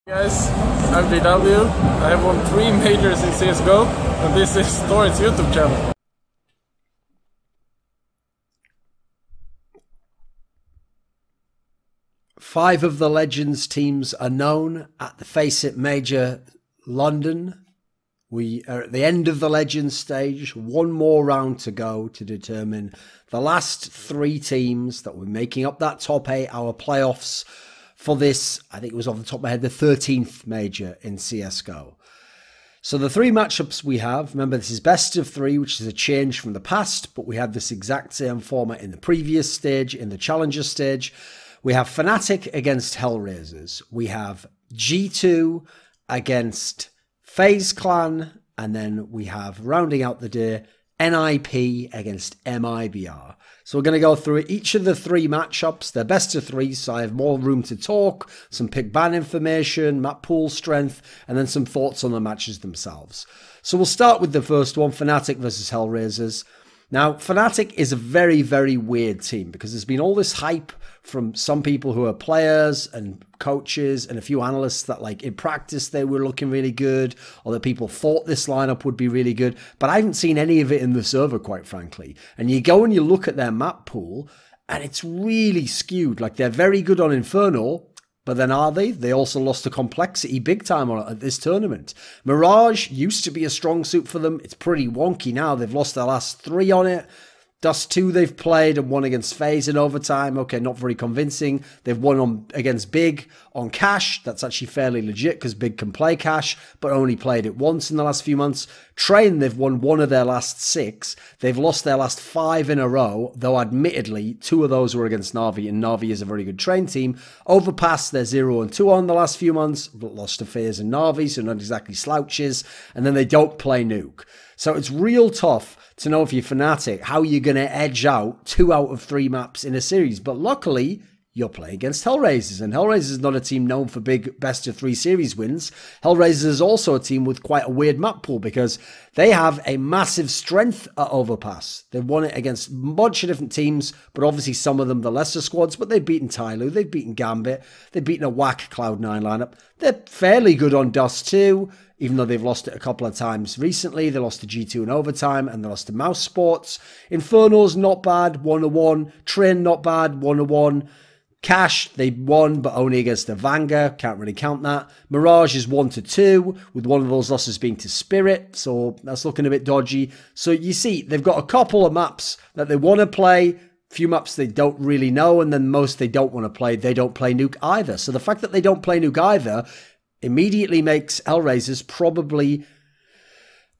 Guys, I'm DW. I have won 3 majors in CSGO, and this is Thorin's YouTube channel. Five of the Legends teams are known at the FACEIT Major London. We are at the end of the Legends stage. One more round to go to determine the last 3 teams that were making up that top 8, our playoffs for this, I think it was off the top of my head, the 13th major in CSGO. So the 3 matchups we have, remember this is best of 3, which is a change from the past, but we had this exact same format in the previous stage, in the Challenger stage. We have Fnatic against Hellraisers. We have G2 against FaZe Clan. And then we have, rounding out the day, NIP against MIBR. So we're going to go through each of the 3 matchups. They're best of 3, so I have more room to talk, some pick ban information, map pool strength, and then some thoughts on the matches themselves. So we'll start with the first one, Fnatic versus Hellraisers. Now, Fnatic is a very, very weird team because there's been all this hype from some people who are players and coaches and a few analysts that, like, in practice they were looking really good, or that people thought this lineup would be really good. But I haven't seen any of it in the server, quite frankly. And you go and you look at their map pool and it's really skewed. Like, they're very good on Inferno, but then are they? They also lost to Complexity big time at this tournament. Mirage used to be a strong suit for them. It's pretty wonky now. They've lost their last 3 on it. Dust 2 they've played and won against FaZe in overtime. Okay, not very convincing. They've won against Big on Cash. That's actually fairly legit because Big can play Cash, but only played it once in the last few months. Train, they've won 1 of their last 6. They've lost their last 5 in a row, though admittedly 2 of those were against Na'Vi, and Na'Vi is a very good Train team. Overpass, they're 0-2 on the last few months, but lost to FaZe and Na'Vi, so not exactly slouches. And then they don't play Nuke. So it's real tough to know if you're Fnatic how you're going to edge out 2 out of 3 maps in a series. But luckily, you're playing against Hellraisers, and Hellraisers is not a team known for big best of 3 series wins. Hellraisers is also a team with quite a weird map pool because they have a massive strength at Overpass. They've won it against a bunch of different teams, but obviously some of them the lesser squads, but they've beaten Tyloo, they've beaten Gambit, they've beaten a whack Cloud9 lineup. They're fairly good on Dust 2, even though they've lost it a couple of times recently. They lost to G2 in overtime, and they lost to Mouse Sports. Inferno's not bad, 1-1. Train, not bad, 1-1. Cash, they won, but only against a Vanga. Can't really count that. Mirage is 1-2, with one of those losses being to Spirit, so that's looking a bit dodgy. So you see, they've got a couple of maps that they want to play, few maps they don't really know, and then most they don't want to play. They don't play Nuke either. So the fact that they don't play Nuke either immediately makes Hellraisers probably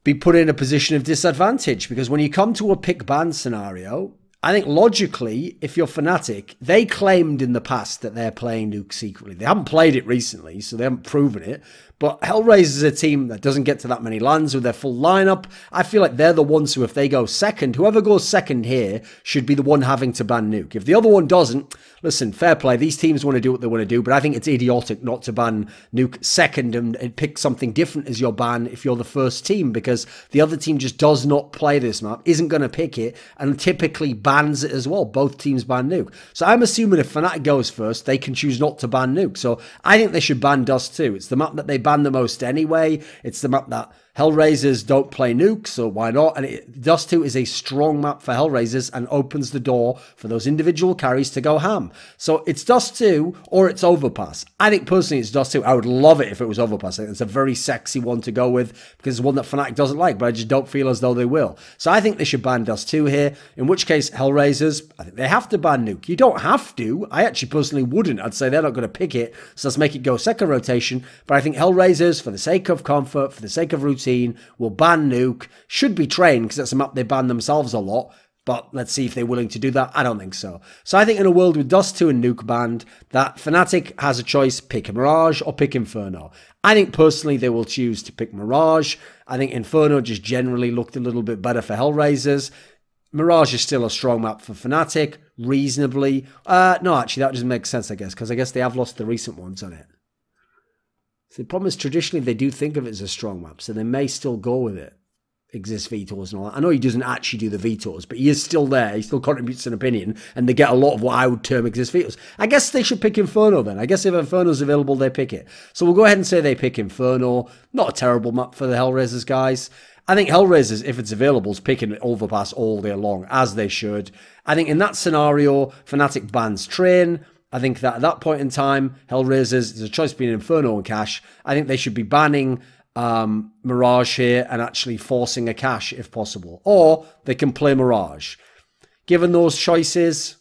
be put in a position of disadvantage, because when you come to a pick ban scenario, I think logically, if you're Fnatic, they claimed in the past that they're playing Nuke secretly. They haven't played it recently, so they haven't proven it. But Hellraisers is a team that doesn't get to that many lands with their full lineup. I feel like they're the ones who, if they go second, whoever goes second here should be the one having to ban Nuke. If the other one doesn't, listen, fair play. These teams want to do what they want to do, but I think it's idiotic not to ban Nuke second and pick something different as your ban if you're the first team, because the other team just does not play this map, isn't going to pick it, and typically bans it as well. Both teams ban Nuke. So I'm assuming if Fnatic goes first, they can choose not to ban Nuke. So I think they should ban Dust 2. It's the map that they ban the most anyway. It's the map that Hellraisers don't play Nuke, so why not? And Dust 2 is a strong map for Hellraisers and opens the door for those individual carries to go ham. So it's Dust 2 or it's Overpass. I think personally it's Dust 2. I would love it if it was Overpass. I think it's a very sexy one to go with because it's one that Fnatic doesn't like, but I just don't feel as though they will. So I think they should ban Dust 2 here, in which case Hellraisers, I think they have to ban Nuke. You don't have to. I actually personally wouldn't. I'd say they're not going to pick it, so let's make it go second rotation. But I think Hellraisers, for the sake of comfort, for the sake of routine, will ban Nuke. Should be Train, because that's a map they ban themselves a lot. But let's see if they're willing to do that. I don't think so. So I think in a world with Dust 2 and Nuke banned, that Fnatic has a choice, pick Mirage or pick Inferno. I think personally they will choose to pick Mirage. I think Inferno just generally looked a little bit better for Hellraisers. Mirage is still a strong map for Fnatic, reasonably. No, actually, that doesn't make sense, I guess, because I guess they have lost the recent ones on it. So the problem is traditionally they do think of it as a strong map, so they may still go with it. exist vetoes and all that. I know he doesn't actually do the vetoes, but he is still there. He still contributes an opinion, and they get a lot of what I would term exist vetoes. I guess they should pick Inferno then. I guess if Inferno's available, they pick it. So we'll go ahead and say they pick Inferno. Not a terrible map for the Hellraisers, guys. I think Hellraisers, if it's available, is picking Overpass all day long, as they should. I think in that scenario, Fnatic bans Train. I think that at that point in time, Hellraisers, there's a choice between Inferno and Cash. I think they should be banning Mirage here and actually forcing a Cash if possible. Or they can play Mirage. Given those choices,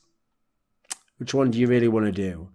which one do you really want to do?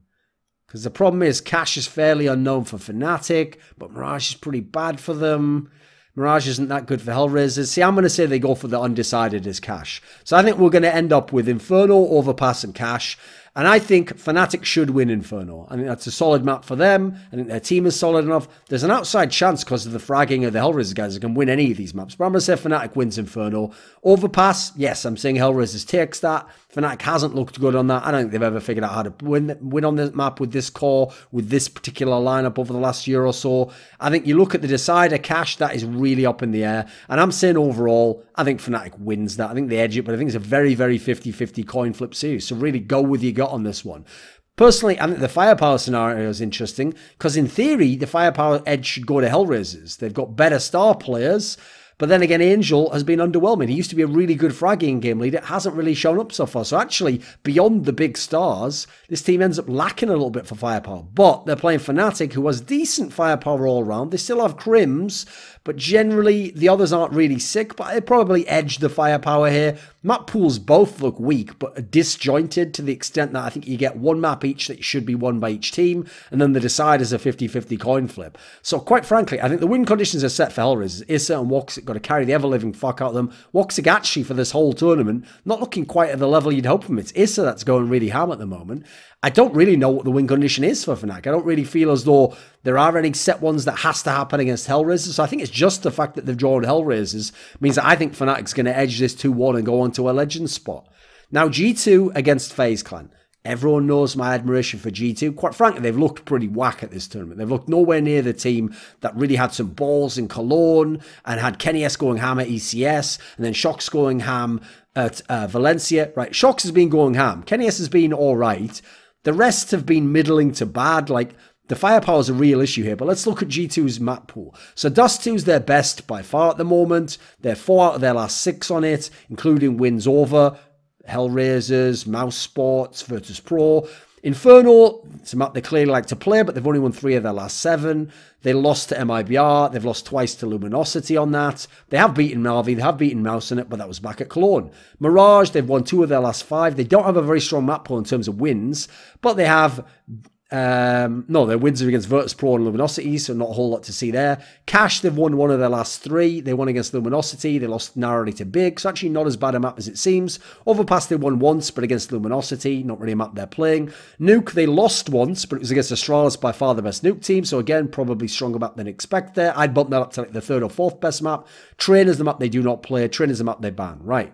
Because the problem is Cash is fairly unknown for Fnatic, but Mirage is pretty bad for them. Mirage isn't that good for Hellraisers. See, I'm going to say they go for the undecided as Cash. So I think we're going to end up with Inferno, Overpass and Cash. And I think Fnatic should win Inferno. I think that's a solid map for them. I think their team is solid enough. There's an outside chance because of the fragging of the Hellraisers guys that can win any of these maps. But I'm going to say Fnatic wins Inferno. Overpass, yes, I'm saying Hellraisers takes that. Fnatic hasn't looked good on that. I don't think they've ever figured out how to win on this map with this core, with this particular lineup over the last year or so. I think you look at the decider, Cash, that is really up in the air. And I'm saying overall, I think Fnatic wins that. I think they edge it, but I think it's a very, very 50-50 coin flip series. So really go with your gut on this one. Personally, I think the firepower scenario is interesting because in theory, the firepower edge should go to Hellraisers. They've got better star players. But then again, Angel has been underwhelming. He used to be a really good fragging game leader. It hasn't really shown up so far. So actually, beyond the big stars, this team ends up lacking a little bit for firepower. But they're playing Fnatic, who has decent firepower all around. They still have Crims, but generally, the others aren't really sick. But they probably edge the firepower here. Map pools both look weak, but disjointed to the extent that I think you get one map each that should be won by each team, and then the decider is a 50-50 coin flip. So quite frankly, I think the win conditions are set for Hellraisers. Issa and Woxic got to carry the ever-living fuck out of them. Woxic actually, for this whole tournament, not looking quite at the level you'd hope from. It's Issa that's going really ham at the moment. I don't really know what the win condition is for Fnatic. I don't really feel as though there are any set ones that has to happen against Hellraisers. So I think it's just the fact that they've drawn Hellraisers means that I think Fnatic's going to edge this 2-1 and go on to a legend spot. Now G2 against FaZe Clan. Everyone knows my admiration for G2. Quite frankly, they've looked pretty whack at this tournament. They've looked nowhere near the team that really had some balls in Cologne and had kennyS going ham at ECS and then Shox going ham at Valencia. Right, Shox has been going ham. kennyS has been all right. The rest have been middling to bad. Like, the firepower is a real issue here, but let's look at G2's map pool. So Dust2's their best by far at the moment. They're 4 out of their last 6 on it, including wins over Hellraisers, mousesports, Virtus.pro. Inferno, it's a map they clearly like to play, but they've only won 3 of their last 7. They lost to MIBR. They've lost twice to Luminosity on that. They have beaten Na'Vi. They have beaten Mouse in it, but that was back at Cologne. Mirage, they've won 2 of their last 5. They don't have a very strong map pool in terms of wins, but they have... no, their wins are against Virtus.pro and Luminosity, so not a whole lot to see there. Cash, they've won 1 of their last 3. They won against Luminosity. They lost narrowly to Big, so actually not as bad a map as it seems. Overpass, they won once, but against Luminosity, not really a map they're playing. Nuke, they lost once, but it was against Astralis, by far the best Nuke team, so again, probably stronger map than expect there. I'd bump that up to like the 3rd or 4th best map. Train is the map they do not play. Train is the map they ban. Right.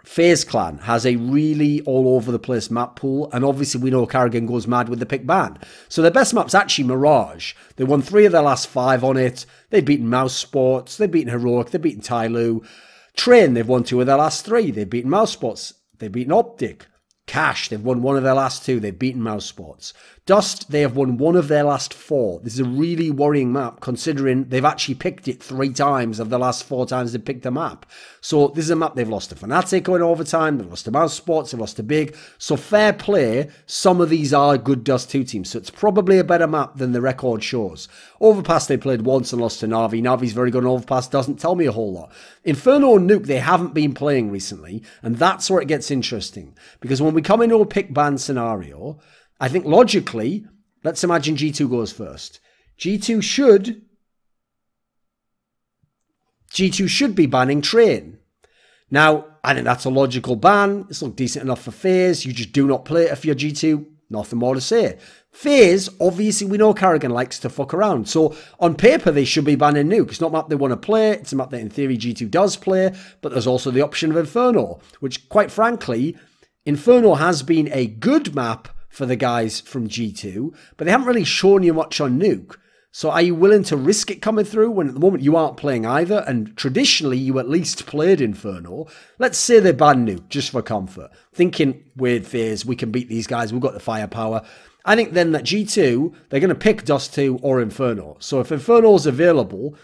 FaZe Clan has a really all-over-the-place map pool, and obviously we know Karrigan goes mad with the pick ban. So their best map's actually Mirage. They won 3 of their last 5 on it. They've beaten mousesports. They've beaten Heroic. They've beaten Tyloo. Train, they've won 2 of their last 3. They've beaten mousesports. They've beaten Optic. Cash, they've won 1 of their last 2. They've beaten mousesports. Dust, they have won 1 of their last 4. This is a really worrying map considering they've actually picked it 3 times of the last 4 times they've picked the map. So this is a map they've lost to Fnatic going overtime, they've lost to mousesports, they've lost to Big. So fair play, some of these are good Dust 2 teams. So it's probably a better map than the record shows. Overpass they played once and lost to Na'Vi. Na'Vi's very good on Overpass, doesn't tell me a whole lot. Inferno and Nuke, they haven't been playing recently, and that's where it gets interesting. Because when we come into a pick ban scenario, I think logically, let's imagine G2 goes first. G2 should be banning Train. Now, I think that's a logical ban. It's looked decent enough for FaZe. You just do not play it if you're G2. Nothing more to say. FaZe, obviously, we know Karrigan likes to fuck around. So, on paper, they should be banning Nuke. It's not a map they want to play. It's a map that, in theory, G2 does play. But there's also the option of Inferno, which, quite frankly, Inferno has been a good map for the guys from G2, but they haven't really shown you much on Nuke. So are you willing to risk it coming through when at the moment you aren't playing either? And traditionally, you at least played Inferno. Let's say they ban Nuke just for comfort. Thinking with FaZe, we can beat these guys. We've got the firepower. I think then that G2, they're going to pick Dust 2 or Inferno. So if Inferno's available,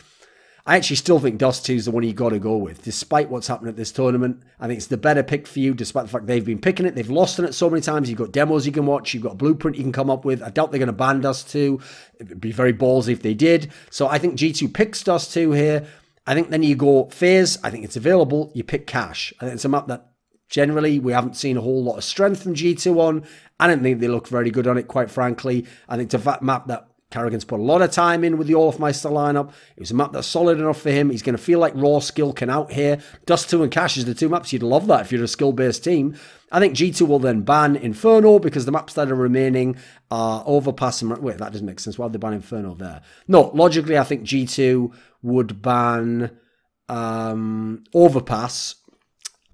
I actually still think Dust 2 is the one you got to go with. Despite what's happened at this tournament, I think it's the better pick for you, despite the fact they've been picking it. They've lost on it so many times. You've got demos you can watch. You've got a blueprint you can come up with. I doubt they're going to ban Dust 2. It would be very ballsy if they did. So I think G2 picks Dust 2 here. I think then you go FaZe. I think it's available. You pick Cache. I think it's a map that generally we haven't seen a whole lot of strength from G2 on. I don't think they look very good on it, quite frankly. I think it's a map that Karrigan's put a lot of time in with the olofmeister lineup. It was a map that's solid enough for him. He's going to feel like raw skill can out here. Dust 2 and Cache is the two maps. You'd love that if you're a skill-based team. I think G2 will then ban Inferno because the maps that are remaining are Overpass and... Wait, that doesn't make sense. Why would they ban Inferno there? No, logically, I think G2 would ban Overpass.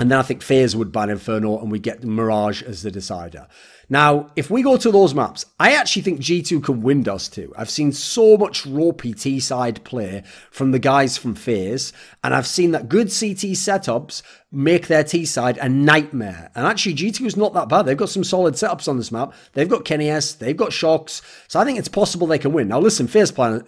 And then I think FaZe would ban Inferno and we get Mirage as the decider. Now, if we go to those maps, I actually think G2 can win Dust 2. I've seen so much raw PT side play from the guys from FaZe, and I've seen that good CT setups make their T side a nightmare. And actually, G2 is not that bad. They've got some solid setups on this map. They've got kennyS, they've got Shox, so I think it's possible they can win. Now, listen, FaZe Clan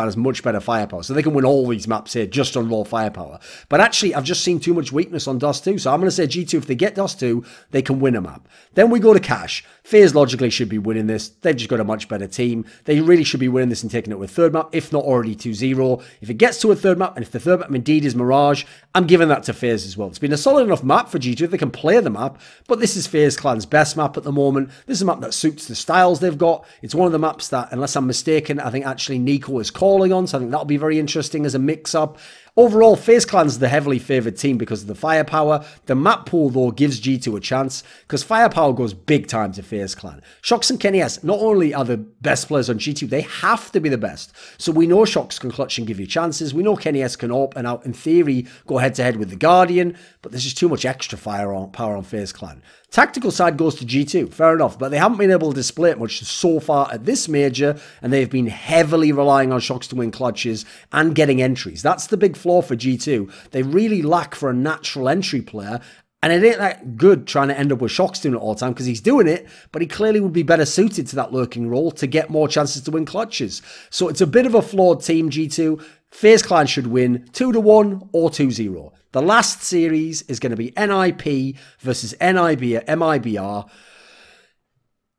has much better firepower, so they can win all these maps here just on raw firepower. But actually, I've just seen too much weakness on Dust 2, so I'm going to say G2, if they get Dust 2, they can win a map. Then we go to Cache. FaZe logically should be winning this. They've just got a much better team. They really should be winning this and taking it with third map, if not already 2-0. If it gets to a third map, and if the third map indeed is Mirage, I'm giving that to FaZe as well. It's been a solid enough map for G2. They can play the map, but this is FaZe Clan's best map at the moment. This is a map that suits the styles they've got. It's one of the maps that, unless I'm mistaken, I think actually Nico is calling on, so I think that'll be very interesting as a mix-up. Overall, FaZe Clan's the heavily favoured team because of the firepower. The map pool, though, gives G2 a chance because firepower goes big time to FaZe Clan. Shox and kennyS not only are the best players on G2, they have to be the best. So we know Shox can clutch and give you chances. We know kennyS can AWP and out, in theory, go head-to-head with the Guardian, but there's just too much extra power on FaZe Clan. Tactical side goes to G2, fair enough, but they haven't been able to display it much so far at this major, and they've been heavily relying on Shox to win clutches and getting entries. That's the big flaw for G2. They really lack for a natural entry player, and it ain't that good trying to end up with Shox doing it all the time because he's doing it, but he clearly would be better suited to that lurking role to get more chances to win clutches. So it's a bit of a flawed team, G2. FaZe Clan should win 2-1 or 2-0. The last series is going to be NIP versus MIBR.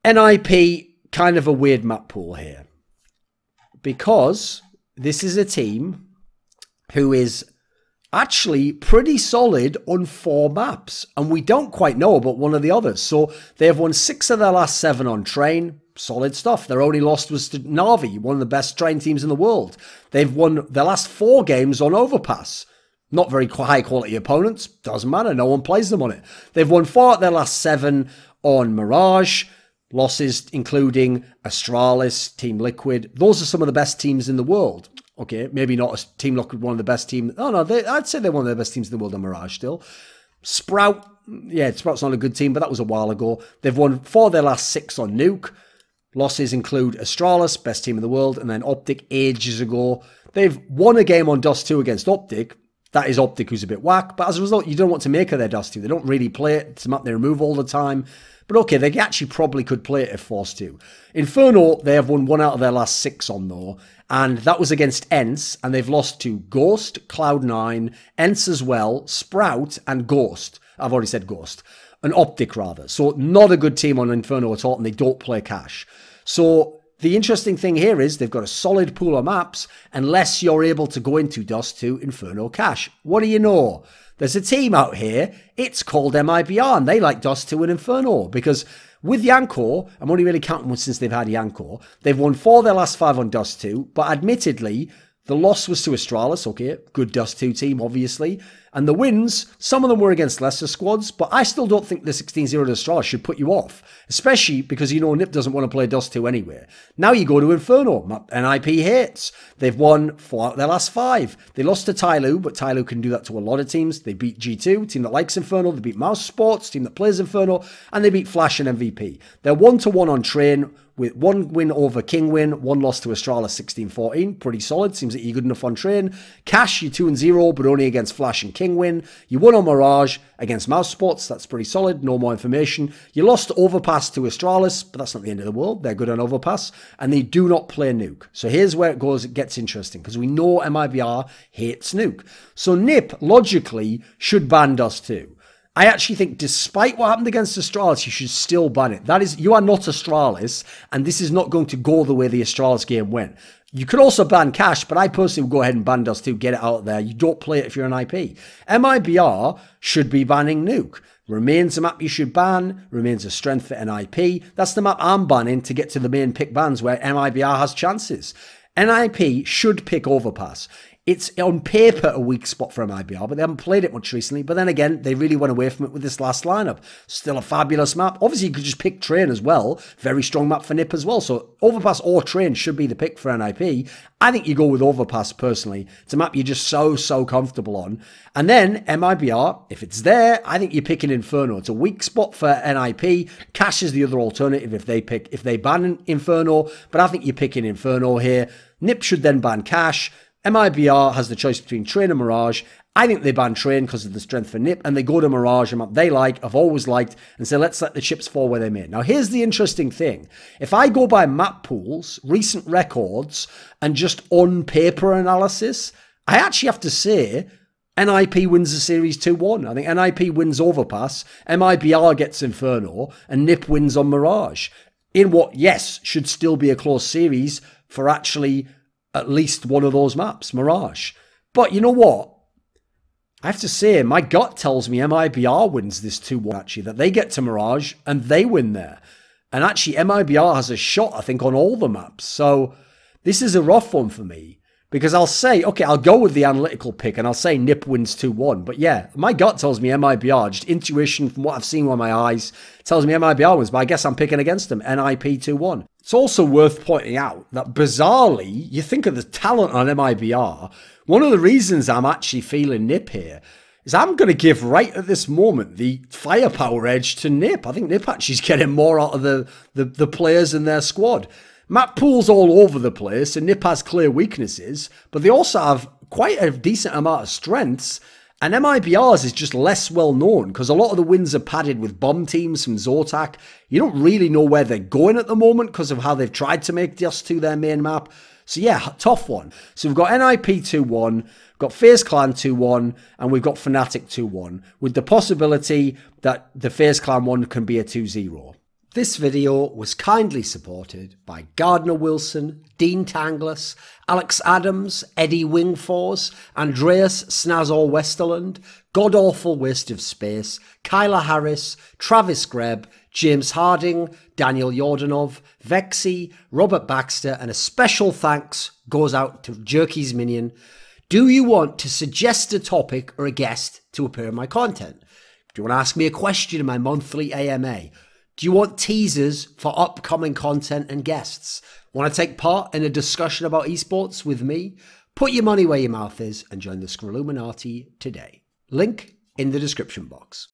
NIP, kind of a weird map pool here. Because this is a team who is actually pretty solid on 4 maps. And we don't quite know about one of the others. So they have won 6 of their last 7 on Train. Solid stuff. Their only loss was to Na'Vi, one of the best Train teams in the world. They've won their last 4 games on Overpass. Not very high quality opponents. Doesn't matter. No one plays them on it. They've won 4 of their last 7 on Mirage. Losses including Astralis, Team Liquid. Those are some of the best teams in the world. Okay, maybe not a Team Liquid, one of the best teams. Oh no, I'd say they're one of the best teams in the world on Mirage still. Sprout, yeah, Sprout's not a good team, but that was a while ago. They've won 4 of their last 6 on Nuke. Losses include Astralis, best team in the world, and then Optic ages ago. They've won a game on Dust 2 against Optic. That is Optic, who's a bit whack, but as a result, you don't want to make her their Dust 2. They don't really play it. It's a map they remove all the time. But okay, they actually probably could play it if forced to. Inferno, they have won 1 out of their last 6 on though, and that was against ENCE, and they've lost to Ghost, Cloud9, ENCE as well, Sprout, and Ghost. I've already said Ghost. An Optic rather. So not a good team on Inferno at all, and they don't play Cache. So the interesting thing here is they've got a solid pool of maps unless you're able to go into Dust 2, Inferno, Cache. What do you know? There's a team out here, it's called MIBR, and they like Dust 2 and Inferno because with Yanko, I'm only really counting one since they've had Yanko, they've won 4 of their last 5 on Dust 2, but admittedly, the loss was to Astralis, okay, good Dust 2 team, obviously. And the wins, some of them were against lesser squads, but I still don't think the 16-0 to Astralis should put you off, especially because you know NiP doesn't want to play Dust 2 anyway. Now you go to Inferno, NIP hates. They've won 4 out of their last 5. They lost to Tyloo, but Tyloo can do that to a lot of teams. They beat G2, team that likes Inferno. They beat Mouse Sports, team that plays Inferno. And they beat Flash and MVP. They're 1-1 on Train, with 1 win over Kingwin, 1 loss to Astralis 16-14. Pretty solid. Seems like you're good enough on train. Cash, you're 2-0, but only against Flash and Kingwin. You won on Mirage against Mouse Spots. That's pretty solid. No more information. You lost Overpass to Astralis, but that's not the end of the world. They're good on Overpass, and they do not play Nuke. So here's where it gets interesting, because we know MIBR hates Nuke. So Nip, logically, should ban Dust 2. I actually think, despite what happened against Astralis, you should still ban it. That is, you are not Astralis, and this is not going to go the way the Astralis game went. You could also ban Cash, but I personally would go ahead and ban Dust 2, get it out there. You don't play it if you're an IP. MIBR should be banning Nuke. Remains a map you should ban, remains a strength for NIP. That's the map I'm banning to get to the main pick bans where MIBR has chances. NIP should pick Overpass. It's on paper a weak spot for MIBR, but they haven't played it much recently. But then again, they really went away from it with this last lineup. Still a fabulous map. Obviously, you could just pick Train as well. Very strong map for Nip as well. So Overpass or Train should be the pick for NIP. I think you go with Overpass personally. It's a map you're just so comfortable on. And then MIBR, if it's there, I think you're picking Inferno. It's a weak spot for NIP. Cash is the other alternative if they ban Inferno. But I think you're picking Inferno here. Nip should then ban Cash. MIBR has the choice between Train and Mirage. I think they ban Train because of the strength for Nip, and they go to Mirage, a map they like, have always liked, and say, let's let the chips fall where they may. Now, here's the interesting thing. If I go by map pools, recent records, and just on-paper analysis, I actually have to say NIP wins the series 2-1. I think NIP wins Overpass, MIBR gets Inferno, and Nip wins on Mirage. In what, yes, should still be a close series for actually at least one of those maps, Mirage. But you know what? I have to say, my gut tells me MIBR wins this 2-1, actually, that they get to Mirage and they win there. And actually, MIBR has a shot, I think, on all the maps. So this is a rough one for me. Because I'll say, okay, I'll go with the analytical pick and I'll say Nip wins 2-1. But yeah, my gut tells me MIBR. Just intuition from what I've seen with my eyes tells me MIBR wins. But I guess I'm picking against them. NIP 2-1. It's also worth pointing out that bizarrely, you think of the talent on MIBR. One of the reasons I'm actually feeling Nip here is I'm going to give right at this moment the firepower edge to Nip. I think Nip actually is getting more out of the players in their squad. Map pools all over the place, and Nip has clear weaknesses, but they also have quite a decent amount of strengths, and MIBR's is just less well known, because a lot of the wins are padded with bomb teams from Zotac. You don't really know where they're going at the moment, because of how they've tried to make Dust 2 their main map. So yeah, tough one. So we've got NIP 2-1, we've got FaZe Clan 2-1, and we've got Fnatic 2-1, with the possibility that the FaZe Clan one can be a 2-0. This video was kindly supported by Gardner Wilson, Dean Tanglis, Alex Adams, Eddie Wingforce, Andreas Snazor Westerland, Godawful Waste of Space, Kyla Harris, Travis Greb, James Harding, Daniel Yordanov, Vexy, Robert Baxter, and a special thanks goes out to Jerky's Minion. Do you want to suggest a topic or a guest to appear in my content? Do you want to ask me a question in my monthly AMA? Do you want teasers for upcoming content and guests? Want to take part in a discussion about esports with me? Put your money where your mouth is and join the Scrolluminati today. Link in the description box.